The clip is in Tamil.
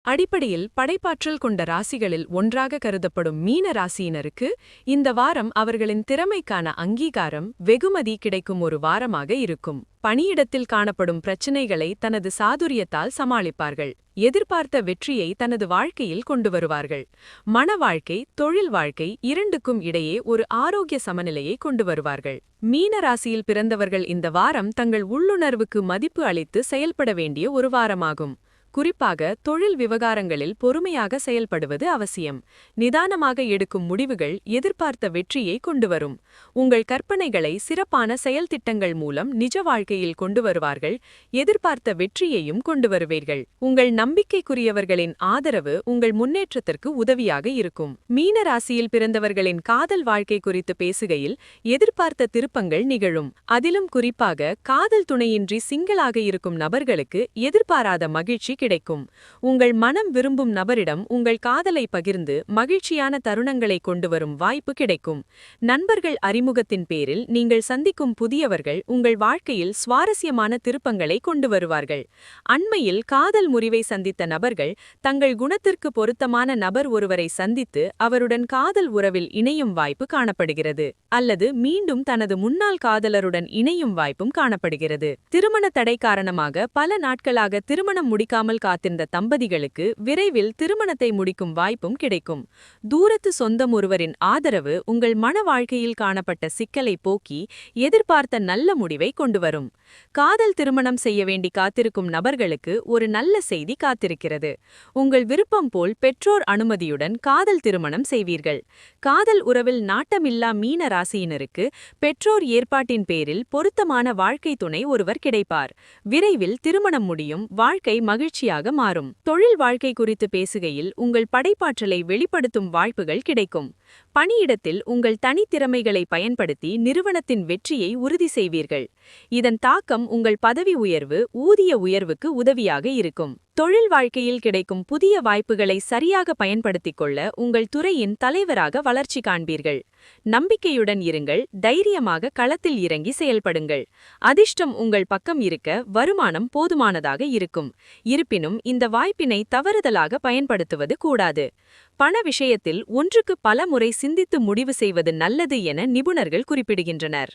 அடிப்படையில் படைப்பாற்றல் கொண்ட ராசிகளில் ஒன்றாக கருதப்படும் மீன ராசியினருக்கு இந்த வாரம் அவர்களின் திறமைக்கான அங்கீகாரம் வெகுமதி கிடைக்கும் ஒரு வாரமாக இருக்கும். பணியிடத்தில் காணப்படும் பிரச்சினைகளை தனது சாதுரியத்தால் சமாளிப்பார்கள். எதிர்பார்த்த வெற்றியை தனது வாழ்க்கையில் கொண்டு வருவார்கள். மன வாழ்க்கை, தொழில் வாழ்க்கை இரண்டுக்கும் இடையே ஒரு ஆரோக்கிய சமநிலையை கொண்டு வருவார்கள். மீன ராசியில் பிறந்தவர்கள் இந்த வாரம் தங்கள் உள்ளுணர்வுக்கு மதிப்பு அளித்து செயல்பட வேண்டிய ஒரு வாரமாகும். குறிப்பாக தொழில் விவகாரங்களில் பொறுமையாக செயல்படுவது அவசியம். நிதானமாக எடுக்கும் முடிவுகள் எதிர்பார்த்த வெற்றியை கொண்டுவரும். உங்கள் கற்பனைகளை சிறப்பான செயல்திட்டங்கள் மூலம் நிஜ வாழ்க்கையில் கொண்டு வருவார்கள். எதிர்பார்த்த வெற்றியையும் கொண்டு வருவீர்கள். உங்கள் நம்பிக்கைக்குரியவர்களின் ஆதரவு உங்கள் முன்னேற்றத்திற்கு உதவியாக இருக்கும். மீன ராசியில் பிறந்தவர்களின் காதல் வாழ்க்கை குறித்து பேசுகையில் எதிர்பார்த்த திருப்பங்கள் நிகழும். அதிலும் குறிப்பாக காதல் துணையின்றி சிங்கிளாக இருக்கும் நபர்களுக்கு எதிர்பாராத மகிழ்ச்சி கிடைக்கும். உங்கள் மனம் விரும்பும் நபரிடம் உங்கள் காதலை பகிர்ந்து மகிழ்ச்சியான தருணங்களை கொண்டு வரும் வாய்ப்பு கிடைக்கும். நண்பர்கள் அறிமுகத்தின் பேரில் நீங்கள் சந்திக்கும் புதியவர்கள் உங்கள் வாழ்க்கையில் சுவாரஸ்யமான திருப்பங்களை கொண்டு வருவார்கள். அண்மையில் காதல் முறிவை சந்தித்த நபர்கள் தங்கள் குணத்திற்கு பொருத்தமான நபர் ஒருவரை சந்தித்து அவருடன் காதல் உறவில் இணையும் வாய்ப்பு காணப்படுகிறது. அல்லது மீண்டும் தனது முன்னாள் காதலருடன் இணையும் வாய்ப்பும் காணப்படுகிறது. திருமண தடை காரணமாக பல நாட்களாக திருமணம் முடிக்காமல் காத்திருந்த தம்பதிகளுக்கு விரைவில் திருமணத்தை முடிக்கும் வாய்ப்பும் கிடைக்கும். தூரத்து சொந்தம் ஒருவரின் ஆதரவு உங்கள் மன வாழ்க்கையில் காணப்பட்ட சிக்கலை போக்கி எதிர்பார்த்த நல்ல முடிவை கொண்டு வரும். காதல் திருமணம் செய்ய வேண்டி காத்திருக்கும் நபர்களுக்கு ஒரு நல்ல செய்தி காத்திருக்கிறது. உங்கள் விருப்பம் போல் பெற்றோர் அனுமதியுடன் காதல் திருமணம் செய்வீர்கள். காதல் உறவில் நாட்டமில்லா மீன ராசியினருக்கு பெற்றோர் ஏற்பாட்டின் பேரில் பொருத்தமான வாழ்க்கை துணை ஒருவர் கிடைப்பார். விரைவில் திருமணம் முடியும். வாழ்க்கை மகிழ்ச்சியாக மாறும். தொழில் வாழ்க்கை குறித்து பேசுகையில் உங்கள் படைப்பாற்றலை வெளிப்படுத்தும் வாய்ப்புகள் கிடைக்கும். பணியிடத்தில் உங்கள் தனித்திறமைகளை பயன்படுத்தி நிறுவனத்தின் வெற்றியை உறுதி செய்வீர்கள். இதன் தாக்கம் உங்கள் பதவி உயர்வு, ஊதிய உயர்வுக்கு உதவியாக இருக்கும். தொழில் வாழ்க்கையில் கிடைக்கும் புதிய வாய்ப்புகளை சரியாக பயன்படுத்திக் கொள்ள உங்கள் துறையின் தலைவராக வளர்ச்சி காண்பீர்கள். நம்பிக்கையுடன் இருங்கள். தைரியமாக களத்தில் இறங்கி செயல்படுங்கள். அதிர்ஷ்டம் உங்கள் பக்கம் இருக்க வருமானம் போதுமானதாக இருக்கும். இருப்பினும் இந்த வாய்ப்பினை தவறுதலாக பயன்படுத்துவது கூடாது. பண விஷயத்தில் ஒன்றுக்கு பல முறை சிந்தித்து முடிவு செய்வது நல்லது என நிபுணர்கள் குறிப்பிடுகின்றனர்.